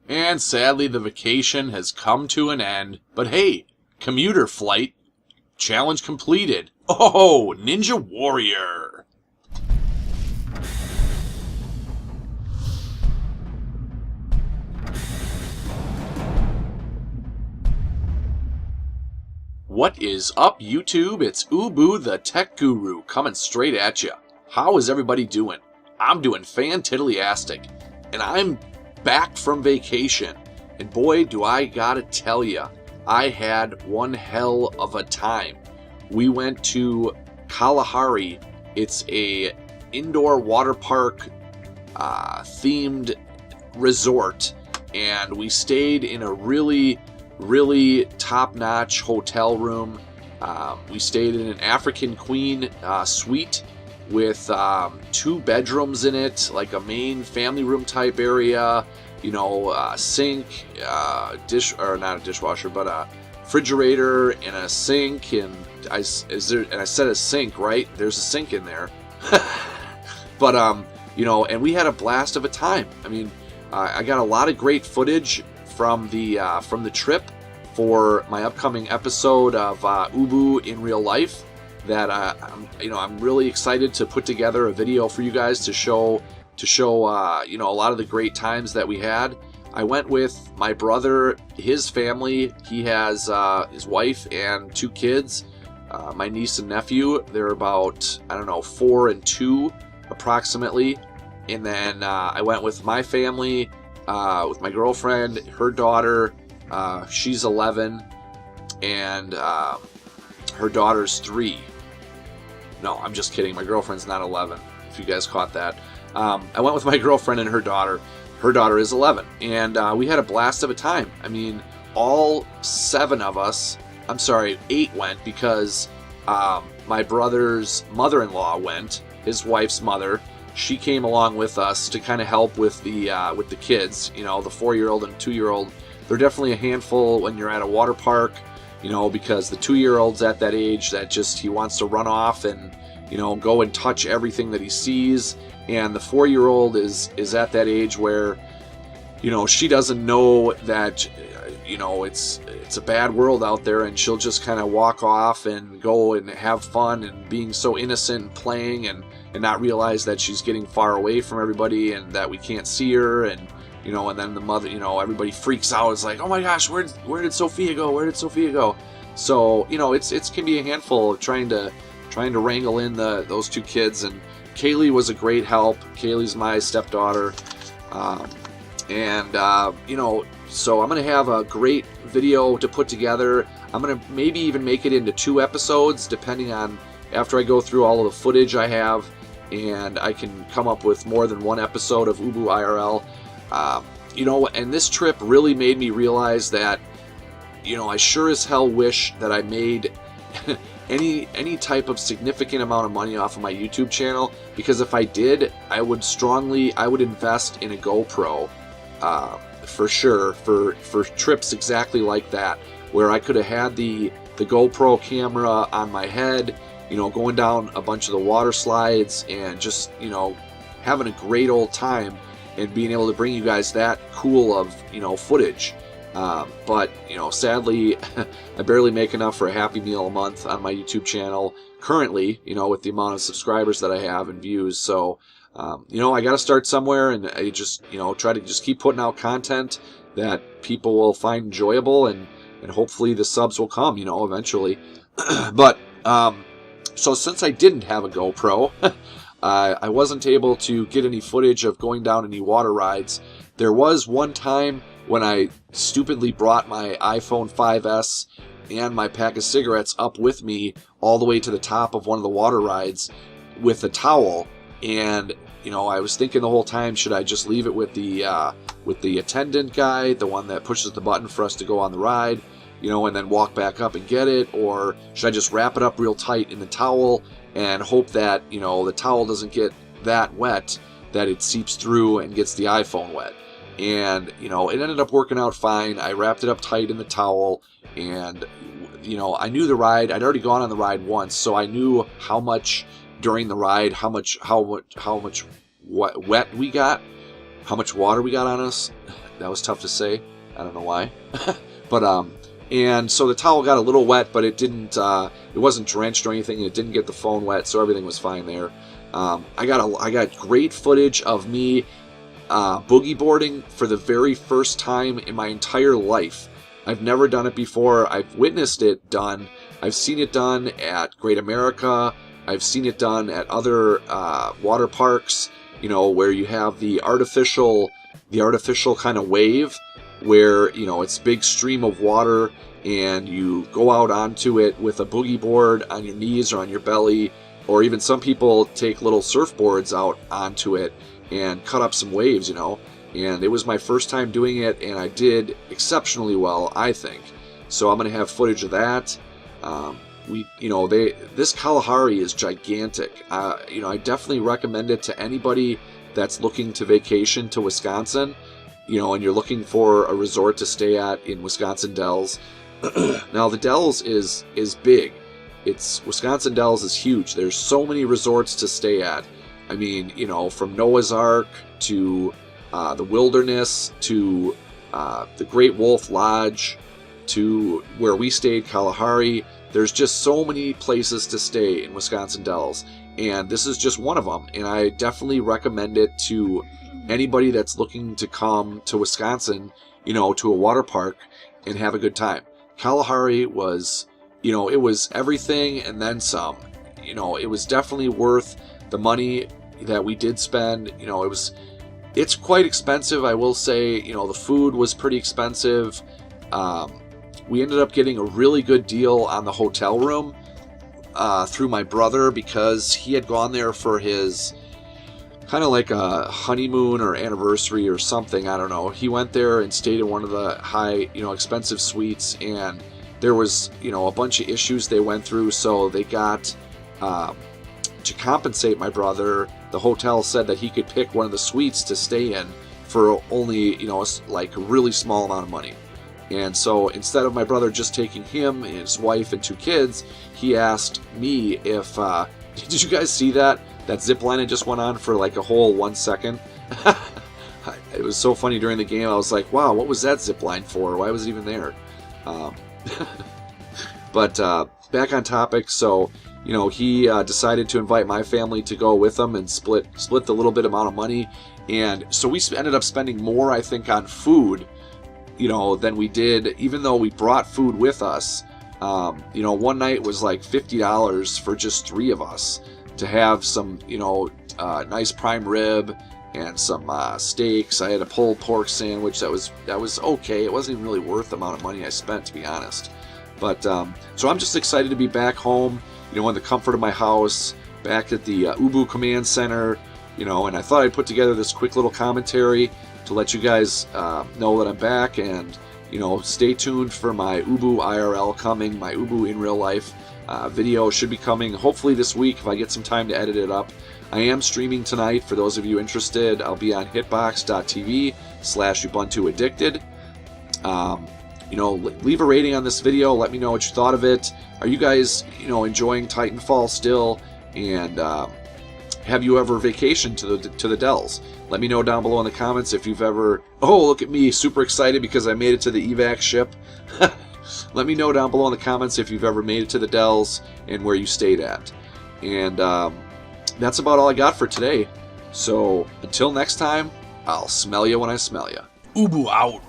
And sadly, the vacation has come to an end. But hey, commuter flight, challenge completed. Oh, Ninja Warrior! What is up, YouTube? It's Ubu the Tech Guru coming straight at you. How is everybody doing? I'm doing fan-tiddly-astic, and I'm back from vacation. And boy, do I gotta tell ya, I had one hell of a time. We went to Kalahari. It's a indoor water park themed resort, and we stayed in a really top-notch hotel room. We stayed in an African Queen suite with 2 bedrooms in it, like a main family room type area, you know, sink, or not a dishwasher, but a refrigerator and a sink. And I said a sink, right? There's a sink in there. But you know, and we had a blast of a time. I mean, I got a lot of great footage from the trip for my upcoming episode of Ubu in real life. That I'm really excited to put together a video for you guys to show you know, a lot of the great times that we had. I went with my brother, his family. He has his wife and 2 kids. My niece and nephew. They're about 4 and 2 approximately. And then I went with my family, with my girlfriend, her daughter. She's 11, and her daughter's 3. No, I'm just kidding. My girlfriend's not 11, if you guys caught that. I went with my girlfriend and her daughter. Her daughter is 11, and we had a blast of a time. I mean, all 7 of us, I'm sorry, 8 went, because my brother's mother-in-law went, his wife's mother. She came along with us to kind of help with the kids, you know, the 4-year-old and 2-year-old. They're definitely a handful when you're at a water park, you know, because the 2-year-old's at that age that just, he wants to run off and, you know, go and touch everything that he sees. And the 4-year-old is at that age where, you know, she doesn't know that, you know, it's a bad world out there, and she'll just kind of walk off and go and have fun and being so innocent and playing and not realize that she's getting far away from everybody and that we can't see her. And you know, and then the mother, you know, everybody freaks out. It's like, oh my gosh, where did Sophia go? Where did Sophia go? So, you know, it can be a handful of trying to wrangle in those 2 kids. And Kaylee was a great help. Kaylee's my stepdaughter, you know, so I'm gonna have a great video to put together. I'm gonna maybe even make it into 2 episodes, depending on after I go through all of the footage I have, and I can come up with more than 1 episode of Ubu IRL. You know, and this trip really made me realize that, you know, I sure as hell wish that I made any type of significant amount of money off of my YouTube channel, because if I did, I would invest in a GoPro, for sure, for trips exactly like that, where I could have had the GoPro camera on my head, you know, going down a bunch of the water slides and just, you know, having a great old time and being able to bring you guys that cool of, you know, footage. But, you know, sadly, I barely make enough for a Happy Meal a month on my YouTube channel currently, you know, with the amount of subscribers that I have and views. So, you know, I got to start somewhere, and I just, you know, try to just keep putting out content that people will find enjoyable, and hopefully the subs will come, you know, eventually. But, so since I didn't have a GoPro, I wasn't able to get any footage of going down any water rides. There was one time when I stupidly brought my iPhone 5S and my pack of cigarettes up with me all the way to the top of one of the water rides with a towel. And, you know, I was thinking the whole time, should I just leave it with the attendant guy, the one that pushes the button for us to go on the ride, you know, and then walk back up and get it? Or should I just wrap it up real tight in the towel and hope that, you know, the towel doesn't get that wet that it seeps through and gets the iPhone wet? And, you know, it ended up working out fine. I wrapped it up tight in the towel, and, you know, I knew the ride. I'd already gone on the ride once, so I knew how much during the ride, how much wet we got, how much water we got on us. That was tough to say. I don't know why. But and so the towel got a little wet, but it didn't. It wasn't drenched or anything. It didn't get the phone wet, so everything was fine there. I got great footage of me boogie boarding for the very first time in my entire life. I've never done it before. I've witnessed it done. I've seen it done at Great America. I've seen it done at other water parks. You know, where you have the artificial kind of wave, where, you know, it's big stream of water and you go out onto it with a boogie board on your knees or on your belly, or even some people take little surfboards out onto it and cut up some waves, you know. And it was my first time doing it, and I did exceptionally well, I think. So I'm going to have footage of that. This Kalahari is gigantic. You know, I definitely recommend it to anybody that's looking to vacation to Wisconsin, you know, and you're looking for a resort to stay at in Wisconsin Dells. Now, the Dells is big. Wisconsin Dells is huge. There's so many resorts to stay at. I mean, you know, from Noah's Ark to the Wilderness to the Great Wolf Lodge to where we stayed, Kalahari. There's just so many places to stay in Wisconsin Dells, and this is just one of them. And I definitely recommend it to anybody that's looking to come to Wisconsin, you know, to a water park and have a good time. Kalahari was, you know, it was everything and then some. You know, it was definitely worth the money that we did spend. You know, it's quite expensive, I will say. You know, the food was pretty expensive. We ended up getting a really good deal on the hotel room through my brother, because he had gone there for his kind of like a honeymoon or anniversary or something. I don't know. He went there and stayed in one of the high, you know, expensive suites, and there was, you know, a bunch of issues they went through, so they got to compensate my brother. The hotel said that he could pick one of the suites to stay in for only, you know, like a really small amount of money. And so instead of my brother just taking him and his wife and 2 kids, he asked me if, did you guys see that zip line that just went on for like a whole 1 second? It was so funny during the game. I was like, wow, what was that zip line for? Why was it even there? But back on topic. So, you know, he decided to invite my family to go with him and split the little bit amount of money. And so we ended up spending more, I think, on food, you know, than we did, even though we brought food with us. You know, one night was like $50 for just 3 of us to have some, you know, nice prime rib and some steaks. I had a pulled pork sandwich that was okay. It wasn't even really worth the amount of money I spent, to be honest. But so I'm just excited to be back home, you know, in the comfort of my house, back at the Ubu Command Center, you know, and I thought I'd put together this quick little commentary to let you guys know that I'm back, and, you know, stay tuned for my Ubu IRL coming, my Ubu in real life video should be coming hopefully this week if I get some time to edit it up. I am streaming tonight for those of you interested. I'll be on hitbox.tv/Ubuntu Addicted. You know, leave a rating on this video. Let me know what you thought of it. Are you guys, you know, enjoying Titanfall still? And have you ever vacationed to the Dells? Let me know down below in the comments if you've ever... Oh, look at me, super excited because I made it to the evac ship. Let me know down below in the comments if you've ever made it to the Dells and where you stayed at. And that's about all I got for today. So until next time, I'll smell you when I smell you. Ubu out.